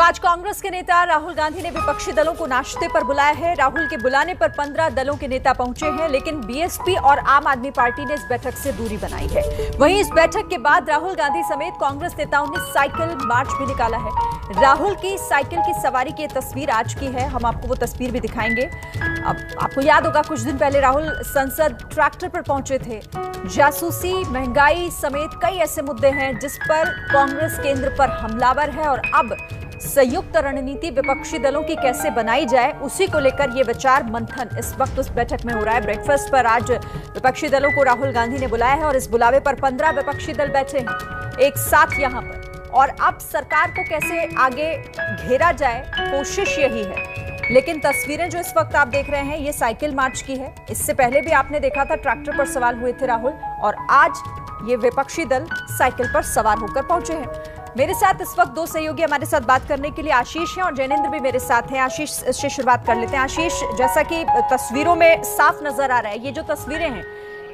आज कांग्रेस के नेता राहुल गांधी ने विपक्षी दलों को नाश्ते पर बुलाया है। राहुल के बुलाने पर 15 दलों के नेता पहुंचे हैं, लेकिन बीएसपी और आम आदमी पार्टी ने इस बैठक से दूरी बनाई है। वहीं इस बैठक के बाद राहुल गांधी समेत कांग्रेस नेताओं ने साइकिल मार्च भी निकाला है। राहुल की साइकिल की सवारी की तस्वीर आज की है, हम आपको वो तस्वीर भी दिखाएंगे। अब आपको याद होगा कुछ दिन पहले राहुल संसद ट्रैक्टर पर पहुंचे थे। जासूसी, महंगाई समेत कई ऐसे मुद्दे हैं जिस पर कांग्रेस केंद्र पर हमलावर है और अब संयुक्त रणनीति विपक्षी दलों की कैसे बनाई जाए, उसी को लेकर यह विचार मंथन इस वक्त उस बैठक में हो रहा है। ब्रेकफास्ट पर आज विपक्षी दलों को राहुल गांधी ने बुलाया है और इस बुलावे पर 15 विपक्षी दल बैठे हैं एक साथ यहां पर। और अब सरकार को कैसे आगे घेरा जाए, कोशिश यही है। लेकिन तस्वीरें जो इस वक्त आप देख रहे हैं ये साइकिल मार्च की है। इससे पहले भी आपने देखा था ट्रैक्टर पर सवार हुए थे राहुल, और आज ये विपक्षी दल साइकिल पर सवार होकर पहुंचे हैं। मेरे साथ इस वक्त दो सहयोगी हमारे साथ बात करने के लिए आशीष हैं और जैनेंद्र भी मेरे साथ हैं। आशीष से शुरुआत कर लेते हैं। आशीष, जैसा कि तस्वीरों में साफ नजर आ रहा है, ये जो तस्वीरें हैं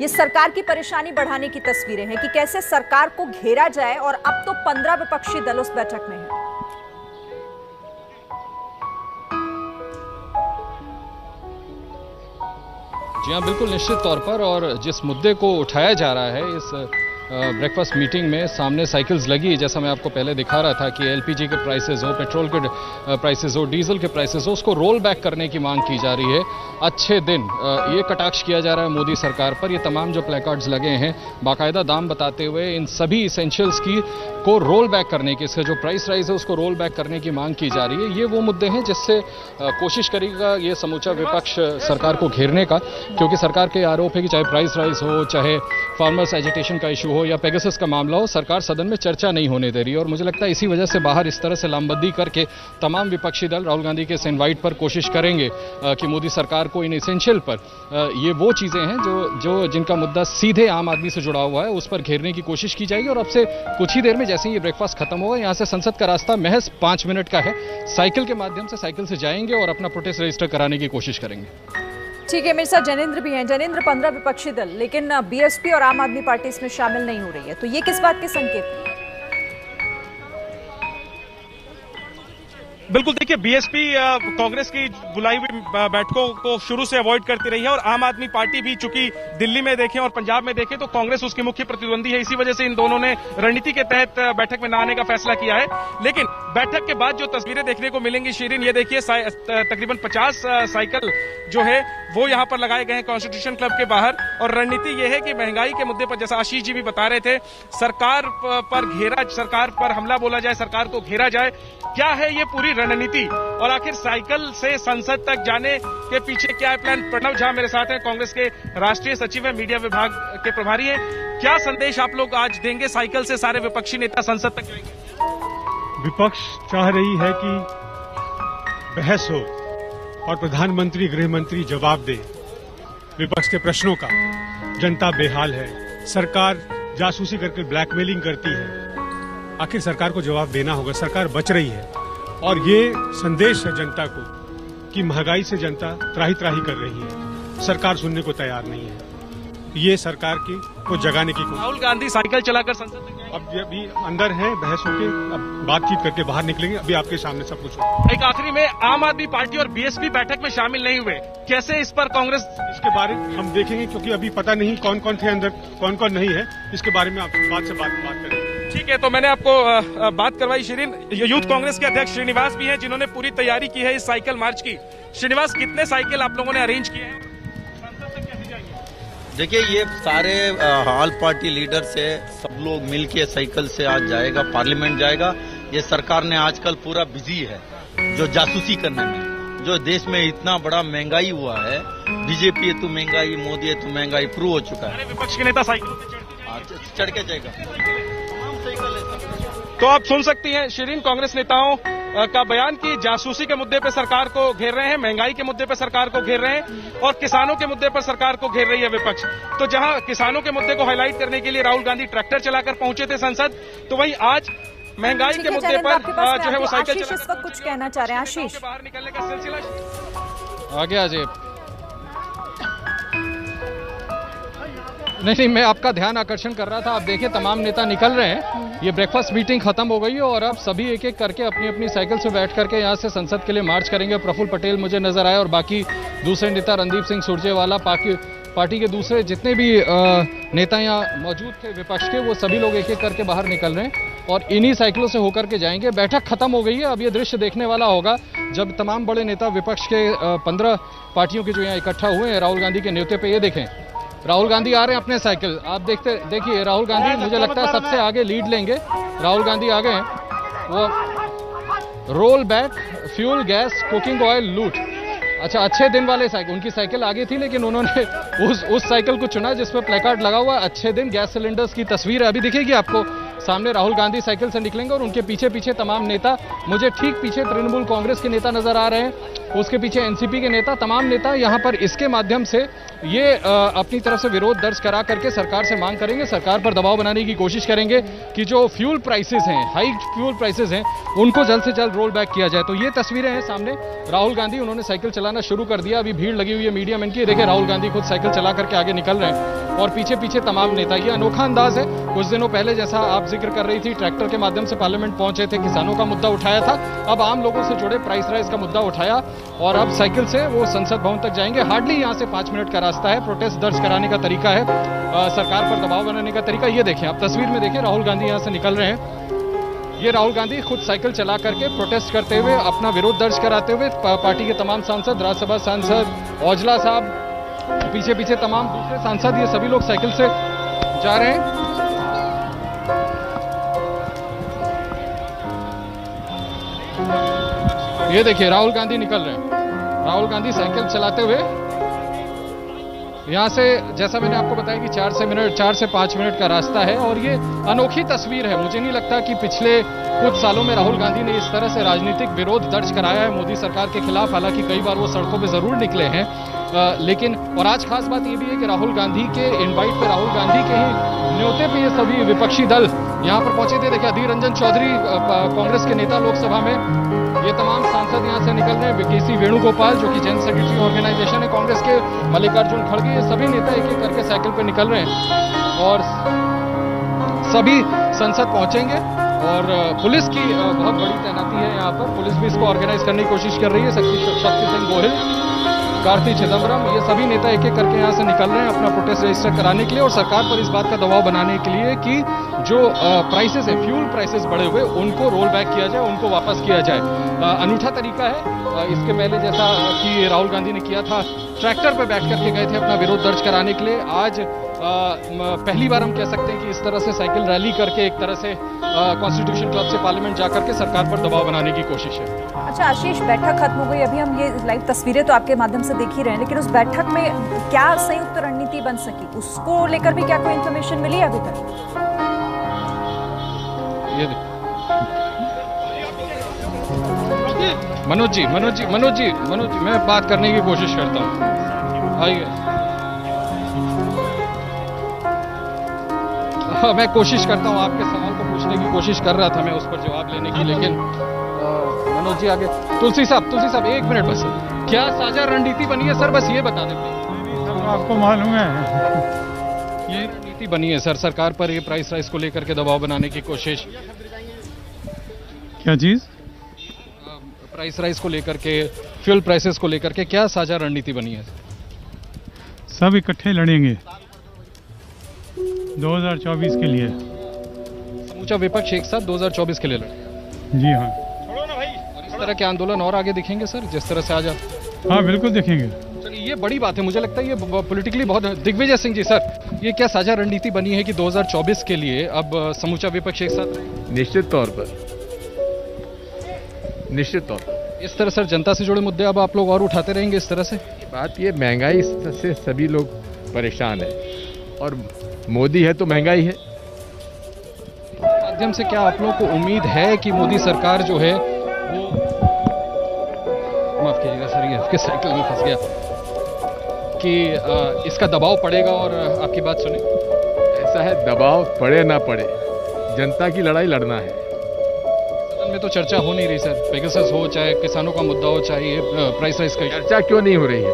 ये सरकार की परेशानी बढ़ाने की तस्वीरें हैं कि कैसे सरकार को घेरा जाए, और अब तो 15 विपक्षी दल उस बैठक में हैं। जी हाँ, बिल्कुल निश्चित तौर पर। और जिस मुद्दे को उठाया जा रहा है इस ब्रेकफास्ट मीटिंग में, सामने साइकिल्स लगी, जैसा मैं आपको पहले दिखा रहा था कि एलपीजी के प्राइसेस हो, पेट्रोल के प्राइसेस हो, डीजल के प्राइसेस हो, उसको रोल बैक करने की मांग की जा रही है। अच्छे दिन ये कटाक्ष किया जा रहा है मोदी सरकार पर। ये तमाम जो प्लेकार्ड्स लगे हैं बाकायदा दाम बताते हुए इन सभी इसेंशियल्स को रोल बैक करने की, इसका जो प्राइस राइज है उसको रोल बैक करने की मांग की जा रही है। ये वो मुद्दे हैं जिससे कोशिश करेगा ये समूचा विपक्ष सरकार को घेरने का, क्योंकि सरकार के आरोप है कि चाहे प्राइस राइज हो, चाहे फार्मर्स एजिटेशन का इशू हो या पेगासस का मामला हो, सरकार सदन में चर्चा नहीं होने दे रही है। और मुझे लगता है इसी वजह से बाहर इस तरह से लामबंदी करके तमाम विपक्षी दल राहुल गांधी के इस इनवाइट पर कोशिश करेंगे कि मोदी सरकार को इन इसेंशियल पर ये वो चीजें हैं जो जिनका मुद्दा सीधे आम आदमी से जुड़ा हुआ है उस पर घेरने की कोशिश की जाएगी। और अब से कुछ ही देर में जैसे ही ये ब्रेकफास्ट खत्म होगा, यहाँ से संसद का रास्ता महज 5 मिनट का है। साइकिल के माध्यम से साइकिल से जाएंगे और अपना प्रोटेस्ट रजिस्टर कराने की कोशिश करेंगे। ठीक है, मेरे साथ जैनेंद्र भी हैं। जैनेंद्र, 15 विपक्षी दल, लेकिन बीएसपी और आम आदमी पार्टी इसमें शामिल नहीं हो रही है, तो ये किस बात के संकेत हैं? बिल्कुल, देखिए, बीएसपी कांग्रेस की बुलाई हुई बैठकों को शुरू से अवॉइड करती रही है और आम आदमी पार्टी भी, चूंकि दिल्ली में देखें और पंजाब में देखें तो कांग्रेस उसकी मुख्य प्रतिद्वंदी है, इसी वजह से इन दोनों ने रणनीति के तहत बैठक में न आने का फैसला किया है। लेकिन बैठक के बाद जो तस्वीरें देखने को मिलेंगी शीरीन, ये देखिए, तकरीबन 50 साइकिल जो है वो यहाँ पर लगाए गए हैं कॉन्स्टिट्यूशन क्लब के बाहर। और रणनीति ये है कि महंगाई के मुद्दे पर, जैसा आशीष जी भी बता रहे थे, सरकार पर हमला बोला जाए, सरकार को घेरा जाए। क्या है ये पूरी रणनीति, और आखिर साइकिल से संसद तक जाने के पीछे क्या है प्लान? प्रणव झा मेरे साथ हैं, कांग्रेस के राष्ट्रीय सचिव है, मीडिया विभाग के प्रभारी हैं। क्या संदेश आप लोग आज देंगे? साइकिल से सारे विपक्षी नेता संसद तक जाएंगे। विपक्ष चाह रही है कि बहस हो और प्रधानमंत्री, गृह मंत्री जवाब दे विपक्ष के प्रश्नों का। जनता बेहाल है, सरकार जासूसी करके ब्लैकमेलिंग करती है। आखिर सरकार को जवाब देना होगा। सरकार बच रही है और ये संदेश है जनता को कि महंगाई से जनता त्राही त्राही कर रही है, सरकार सुनने को तैयार नहीं है। ये सरकार को जगाने की कोशिश। राहुल गांधी साइकिल चलाकर संसद तक जाएंगे। अब अभी अंदर है, बहस होके अब बातचीत करके बाहर निकलेंगे। अभी आपके सामने सब कुछ हो। एक आखिरी में, आम आदमी पार्टी और बीएसपी बैठक में शामिल नहीं हुए, कैसे इस पर कांग्रेस? इसके बारे में हम देखेंगे, क्योंकि अभी पता नहीं कौन कौन थे अंदर, कौन कौन नहीं है। इसके बारे में आप बात करेंगे। ठीक है, तो मैंने आपको बात करवाई शीरीन। यूथ कांग्रेस के अध्यक्ष श्रीनिवास भी हैं, जिन्होंने पूरी तैयारी की है इस साइकिल मार्च की। श्रीनिवास, कितने साइकिल आप लोगों ने अरेंज किए हैं? देखिए, ये सारे ऑल पार्टी लीडर से सब लोग मिलके साइकिल से आज जाएगा, पार्लियामेंट जाएगा। ये सरकार ने आजकल पूरा बिजी है जो जासूसी करने में। जो देश में इतना बड़ा महंगाई हुआ है, बीजेपी है तो महंगाई, मोदी है तो महंगाई, प्रूव हो चुका है। विपक्ष के नेता साइकिल चढ़ के जाएगा। तो आप सुन सकती हैं शीरीन, कांग्रेस नेताओं का बयान कि जासूसी के मुद्दे पर सरकार को घेर रहे हैं, महंगाई के मुद्दे पर सरकार को घेर रहे हैं और किसानों के मुद्दे पर सरकार को घेर रही है विपक्ष। तो जहां किसानों के मुद्दे को हाईलाइट करने के लिए राहुल गांधी ट्रैक्टर चलाकर पहुंचे थे संसद, तो वहीं आज महंगाई के मुद्दे पर जो है वो साइकिल आशीष इस वक्त कुछ कहना चाह रहे हैं। आशीष, बाहर निकलने का सिलसिला आगे आ जाइए। नहीं, मैं आपका ध्यान आकर्षण कर रहा था। आप देखिए तमाम नेता निकल रहे हैं। ये ब्रेकफास्ट मीटिंग खत्म हो गई है और अब सभी एक एक करके अपनी अपनी साइकिल से बैठ करके यहाँ से संसद के लिए मार्च करेंगे। प्रफुल्ल पटेल मुझे नजर आए और बाकी दूसरे नेता रणदीप सिंह सुरजेवाला, पार्टी के दूसरे जितने भी नेता यहाँ मौजूद थे विपक्ष के, वो सभी लोग एक एक करके बाहर निकल रहे हैं और इन्हीं साइकिलों से होकर के जाएंगे। बैठक खत्म हो गई है। अब ये दृश्य देखने वाला होगा जब तमाम बड़े नेता विपक्ष के 15 पार्टियों के जो यहाँ इकट्ठा हुए हैं राहुल गांधी के न्योते पे। ये देखें राहुल गांधी आ रहे हैं अपने साइकिल। आप देखिए राहुल गांधी मुझे लगता है सबसे आगे लीड लेंगे। राहुल गांधी आगे हैं। वो roll back fuel gas cooking oil लूट। अच्छा, अच्छे दिन वाले साइकिल, उनकी साइकिल आगे थी लेकिन उन्होंने उस साइकिल को चुना जिस पर प्लेकार्ड लगा हुआ अच्छे दिन गैस सिलेंडर्स की तस्वीर है। अभी दिखेगी आपको सामने राहुल गांधी साइकिल से निकलेंगे और उनके पीछे पीछे तमाम नेता। मुझे ठीक पीछे तृणमूल कांग्रेस के नेता नजर आ रहे हैं, उसके पीछे एनसीपी के नेता, तमाम नेता यहाँ पर इसके माध्यम से ये अपनी तरफ से विरोध दर्ज करा करके सरकार से मांग करेंगे, सरकार पर दबाव बनाने की कोशिश करेंगे कि जो फ्यूल प्राइसेस हैं, हाई फ्यूल प्राइसेस हैं, उनको जल्द से जल्द रोल बैक किया जाए। तो ये तस्वीरें हैं सामने। राहुल गांधी उन्होंने साइकिल चलाना शुरू कर दिया। अभी भीड़ लगी हुई है मीडिया मैन की। देखिए राहुल गांधी खुद साइकिल चला करके आगे निकल रहे हैं और पीछे पीछे तमाम नेता। ये अनोखा अंदाज है। कुछ दिनों पहले जैसा आप जिक्र कर रही थी, ट्रैक्टर के माध्यम से पार्लियामेंट पहुंचे थे, किसानों का मुद्दा उठाया था। अब आम लोगों से जुड़े प्राइस राइज का मुद्दा उठाया और अब साइकिल से वो संसद भवन तक जाएंगे। हार्डली यहाँ से 5 मिनट का रास्ता है। प्रोटेस्ट दर्ज कराने का तरीका है, सरकार पर दबाव बनाने का तरीका। ये देखें आप तस्वीर में देखें राहुल गांधी यहाँ से निकल रहे हैं। ये राहुल गांधी खुद साइकिल चला करके प्रोटेस्ट करते हुए, अपना विरोध दर्ज कराते हुए, पार्टी के तमाम सांसद, राज्यसभा सांसद औजला साहब, पीछे पीछे तमाम दूसरे सांसद, ये सभी लोग साइकिल से जा रहे हैं। ये देखिए राहुल गांधी निकल रहे हैं। राहुल गांधी साइकिल चलाते हुए यहाँ से, जैसा मैंने आपको बताया कि 4 से 5 मिनट का रास्ता है और ये अनोखी तस्वीर है। मुझे नहीं लगता कि पिछले कुछ सालों में राहुल गांधी ने इस तरह से राजनीतिक विरोध दर्ज कराया है मोदी सरकार के खिलाफ। हालांकि कई बार वो सड़कों पे जरूर निकले हैं, लेकिन और आज खास बात ये भी है कि राहुल गांधी के इनवाइट पे, राहुल गांधी के ही न्योते पे ये सभी विपक्षी दल यहाँ पर पहुंचे थे। देखिए अधीर रंजन चौधरी कांग्रेस के नेता लोकसभा में, ये तमाम सांसद यहाँ से निकल रहे हैं। केसी वेणुगोपाल जो कि जनरल सेक्रेटरी ऑर्गेनाइजेशन है कांग्रेस के, मल्लिकार्जुन खड़गे, ये सभी नेता एक एक करके साइकिल पे निकल रहे हैं और सभी संसद पहुंचेंगे। और पुलिस की बहुत बड़ी तैनाती है यहाँ पर। पुलिस भी इसको ऑर्गेनाइज करने की कोशिश कर रही है। शक्ति सिंह गोहिल, कार्ति चिदम्बरम, ये सभी नेता एक एक करके यहाँ से निकल रहे हैं अपना प्रोटेस्ट रजिस्टर कराने के लिए और सरकार पर इस बात का दबाव बनाने के लिए कि जो प्राइसेस है, फ्यूल प्राइसेस बढ़े हुए, उनको रोल बैक किया जाए, उनको वापस किया जाए। अनूठा तरीका है। इसके पहले जैसा कि राहुल गांधी ने किया था, ट्रैक्टर पर बैठ करके गए थे अपना विरोध दर्ज कराने के लिए। आज पहली बार हम कह सकते हैं कि इस तरह से साइकिल रैली करके एक तरह से कॉन्स्टिट्यूशन क्लब से पार्लियामेंट जाकर के सरकार पर दबाव बनाने की कोशिश है। अच्छा आशीष, बैठक खत्म हो गई। अभी हम ये लाइव तस्वीरें तो आपके माध्यम से देख ही रहे हैं, लेकिन उस बैठक में क्या संयुक्त रणनीति बन सकी, उसको लेकर भी क्या कोई इन्फॉर्मेशन मिली अभी तक? मनोज जी, मैं बात करने की कोशिश करता हूँ। आइए, मैं कोशिश करता हूँ, आपके सवाल को पूछने की कोशिश कर रहा था मैं, उस पर जवाब लेने की, लेकिन मनोज जी आगे। तुलसी साहब 1 मिनट बस। क्या साझा रणनीति बनी है सर, बस ये बता दें। आपको मालूम है ये रणनीति बनी है सर, सरकार पर ये प्राइस राइज को लेकर के दबाव बनाने की कोशिश। क्या चीज? प्राइस राइज को लेकर के, फ्यूल प्राइसेस को लेकर के क्या साझा रणनीति बनी है? सब इकट्ठे लड़ेंगे 2024 के लिए। समूचा विपक्ष एक साथ 2024 के लिए लड़े। जी हाँ। और इस तरह के आंदोलन और आगे दिखेंगे सर, जिस तरह से आज? हाँ बिल्कुल दिखेंगे। चलिए, ये बड़ी बात है। मुझे लगता है ये पॉलिटिकली बहुत। दिग्विजय सिंह जी सर, ये क्या साझा रणनीति बनी है कि 2024 के लिए अब समूचा विपक्ष एक साथ रहेगा? निश्चित तौर पर इस तरह सर जनता से जुड़े मुद्दे अब आप लोग और उठाते रहेंगे इस तरह से? बात ये, महंगाई से सभी लोग परेशान है और मोदी है तो महंगाई है। माध्यम से क्या आप लोगों को उम्मीद है कि मोदी सरकार जो है वो, माफ कीजिएगा सर, ये आपके साइकिल में फंस गया, कि इसका दबाव पड़ेगा और आपकी बात सुने? ऐसा है, दबाव पड़े ना पड़े, जनता की लड़ाई लड़ना है। सदन में तो चर्चा हो नहीं रही सर, पेगासस हो, चाहे किसानों का मुद्दा हो, चाहे प्राइस राइज का। चर्चा क्यों नहीं हो रही है?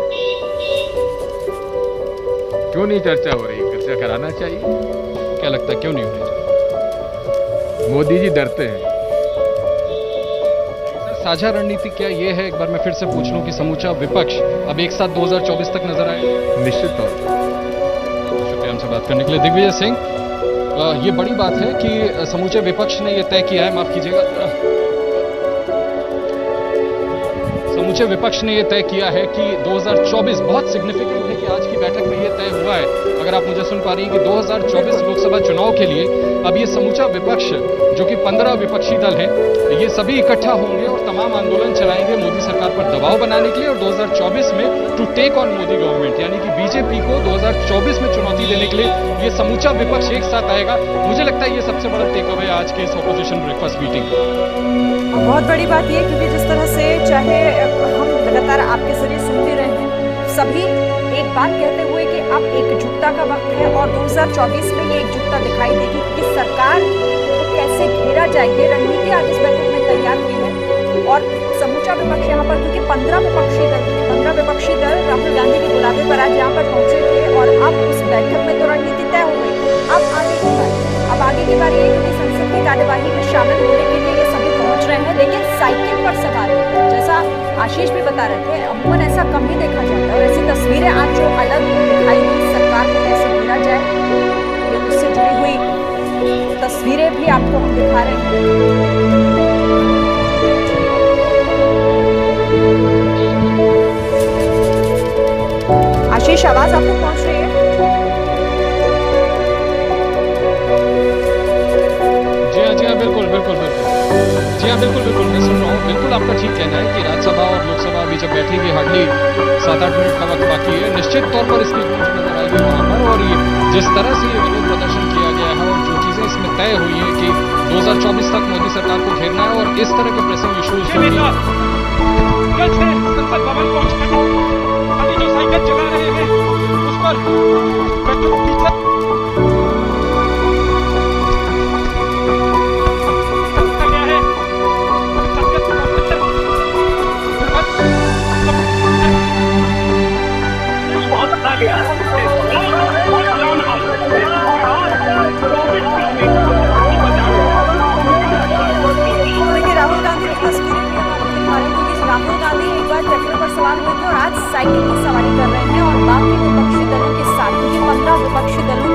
क्यों नहीं चर्चा हो रही है? चर्चा कराना चाहिए। क्या लगता है क्यों नहीं होनी चाहिए? मोदी जी डरते हैं। साझा रणनीति क्या ये है, एक बार मैं फिर से पूछ लूं कि समूचा विपक्ष अब एक साथ 2024 तक नजर आए? निश्चित तौर पर। शुक्रिया हमसे बात करने के लिए। दिग्विजय सिंह, ये बड़ी बात है कि समूचे विपक्ष ने ये तय किया है, माफ कीजिएगा, समूचे विपक्ष ने ये तय किया है कि 2024 बहुत सिग्निफिकेंट है कि आज की बैठक में ये तय हुआ है, अगर आप मुझे सुन पा रही हैं, कि 2024 लोकसभा चुनाव के लिए अब ये समूचा विपक्ष जो कि 15 विपक्षी दल हैं, ये सभी इकट्ठा होंगे और तमाम आंदोलन चलाएंगे मोदी सरकार पर दबाव बनाने के लिए और 2024 में to take on Modi government, यानी कि बीजेपी को 2024 में चुनौती देने के लिए ये समूचा विपक्ष एक साथ आएगा। मुझे लगता है ये सबसे बड़ा टेक अवे आज के इस ऑपोजिशन ब्रेकफास्ट मीटिंग। बहुत बड़ी बात ये, क्योंकि जिस तरह से चाहे हम लगातार आपके जरिए सुनते रहे हैं, सभी एक बात कहते हुए कि अब एकजुटता का वक्त है और 2024 में ये एकजुटता दिखाई देगी कि सरकार को कैसे घेरा जाए, ये रणनीति आज इस बैठक में तैयार हुई है। और समूचा विपक्ष यहाँ पर, क्योंकि 15 विपक्षी दल राहुल गांधी के बुलावे पर आज यहाँ पर पहुंचे थे और अब उस बैठक में तो रणनीति तय हो गई। अब आगे की बात ये है, क्योंकि संसद की कार्यवाही में शामिल होने के लिए ये सभी पहुंच रहे हैं, लेकिन साइकिल पर सवार जैसा आशीष भी बता रहे थे, अमूमन ऐसा कम ही देखा जाता है और ऐसी तस्वीरें आज जो अलग दिखाई दी, सरकार को कैसे घेरा जाए, ये उससे जुड़ी हुई तस्वीरें भी आपको हम दिखा रहे हैं। आशीष, आवाज आपको पहुंच रही है? जी हाँ, बिल्कुल मैं सुन रहा हूँ। बिल्कुल आपका ठीक कहना है कि राज्यसभा और लोकसभा अभी जब बैठेगी, हार्डली 7-8 मिनट का वक्त बाकी है, निश्चित तौर पर इसकी गूंज नजर आएगी वहाँ पर। और ये जिस तरह से ये विरोध प्रदर्शन किया गया है और जो चीजें इसमें तय हुई है कि 2024 तक मोदी सरकार को घेरना है और इस तरह के प्रेसिंग इश्यूज संसद भवन पहुंचने अभी जो साइकिल चला रहे हैं उस पर राहुल गांधी की तस्वीरें भी हम आपको दिखा रहे हैं, क्योंकि राहुल गांधी एक बार ट्रैक्टर पर सवार हुए थे और आज साइकिल की सवारी कर रहे हैं और बाकी विपक्षी दलों के साथ, क्योंकि 15 विपक्षी दलों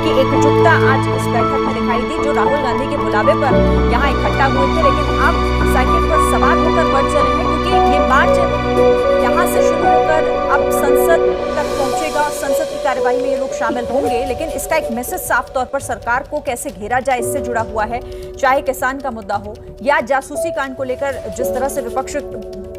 की एकजुटता आज इस बैठक में दिखाई दी, जो राहुल गांधी के बुलावे पर यहाँ इकट्ठा हुए थे, लेकिन अब साइकिल पर सवार होकर बढ़ चले हैं, क्योंकि ये मार्च यहाँ से शुरू होकर अब संसद तक पहुंचेगा। संसद की कार्यवाही में ये लोग शामिल होंगे, लेकिन इसका एक मैसेज साफ तौर पर सरकार को कैसे घेरा जाए इससे जुड़ा हुआ है, चाहे किसान का मुद्दा हो या जासूसी कांड को लेकर जिस तरह से विपक्ष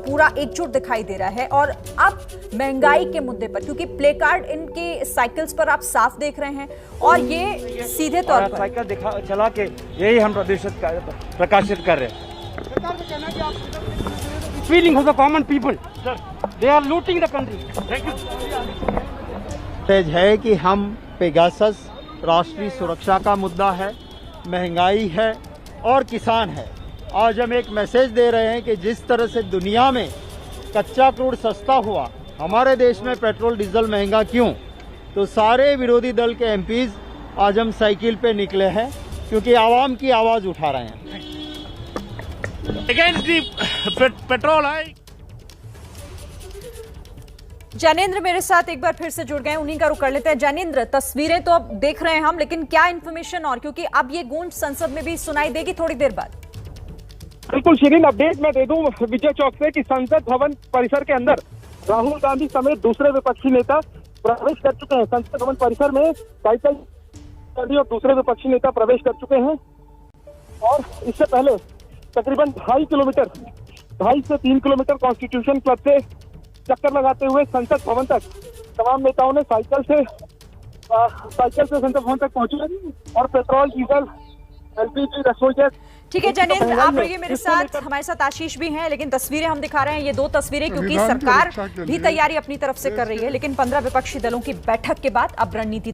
पूरा एकजुट दिखाई दे रहा है। और अब महंगाई के मुद्दे पर, क्योंकि प्ले कार्ड इनके साइकिल्स पर आप साफ देख रहे हैं और ये सीधे तौर पर साइकिल चला के यही हम प्रकाशित कर रहे हैं। Feeling of the common people, they are looting the country. है कि हम पेगासस, राष्ट्रीय सुरक्षा का मुद्दा है, महंगाई है और किसान है। आज हम एक मैसेज दे रहे हैं कि जिस तरह से दुनिया में कच्चा क्रूड सस्ता हुआ, हमारे देश में पेट्रोल डीजल महंगा क्यों? तो सारे विरोधी दल के एमपीज आज हम साइकिल पे निकले हैं, क्योंकि आवाम की आवाज उठा रहे हैं। Against the petrol hike. Jainendra मेरे साथ एक बार फिर से जुड़ गए, उन्हीं का रुख कर लेते हैं। जैनेंद्र, तस्वीरें तो अब देख रहे हैं हम, लेकिन क्या इन्फॉर्मेशन और, क्योंकि अब ये गूंज संसद में भी सुनाई देगी थोड़ी देर बाद। बिल्कुल शिरीन, अपडेट मैं दे दूं विजय चौक से कि संसद भवन परिसर के अंदर राहुल गांधी समेत दूसरे विपक्षी नेता प्रवेश कर चुके हैं। संसद भवन परिसर में साइकिल गांधी और दूसरे विपक्षी नेता प्रवेश कर चुके हैं और इससे पहले तकरीबन 2.5 से 3 किलोमीटर कॉन्स्टिट्यूशन क्लब से चक्कर लगाते हुए संसद भवन तक तमाम नेताओं ने साइकिल से संसद भवन तक पहुंचे और पेट्रोल, डीजल, एलपीजी, रसोई गैस। ठीक है जैनेंद्र, आप रहिए मेरे साथ, हमारे साथ आशीष भी हैं, लेकिन तस्वीरें हम दिखा रहे हैं, ये 2 तस्वीरें, क्योंकि सरकार भी तैयारी अपनी तरफ से कर रही है, लेकिन 15 विपक्षी दलों की बैठक के बाद अब रणनीति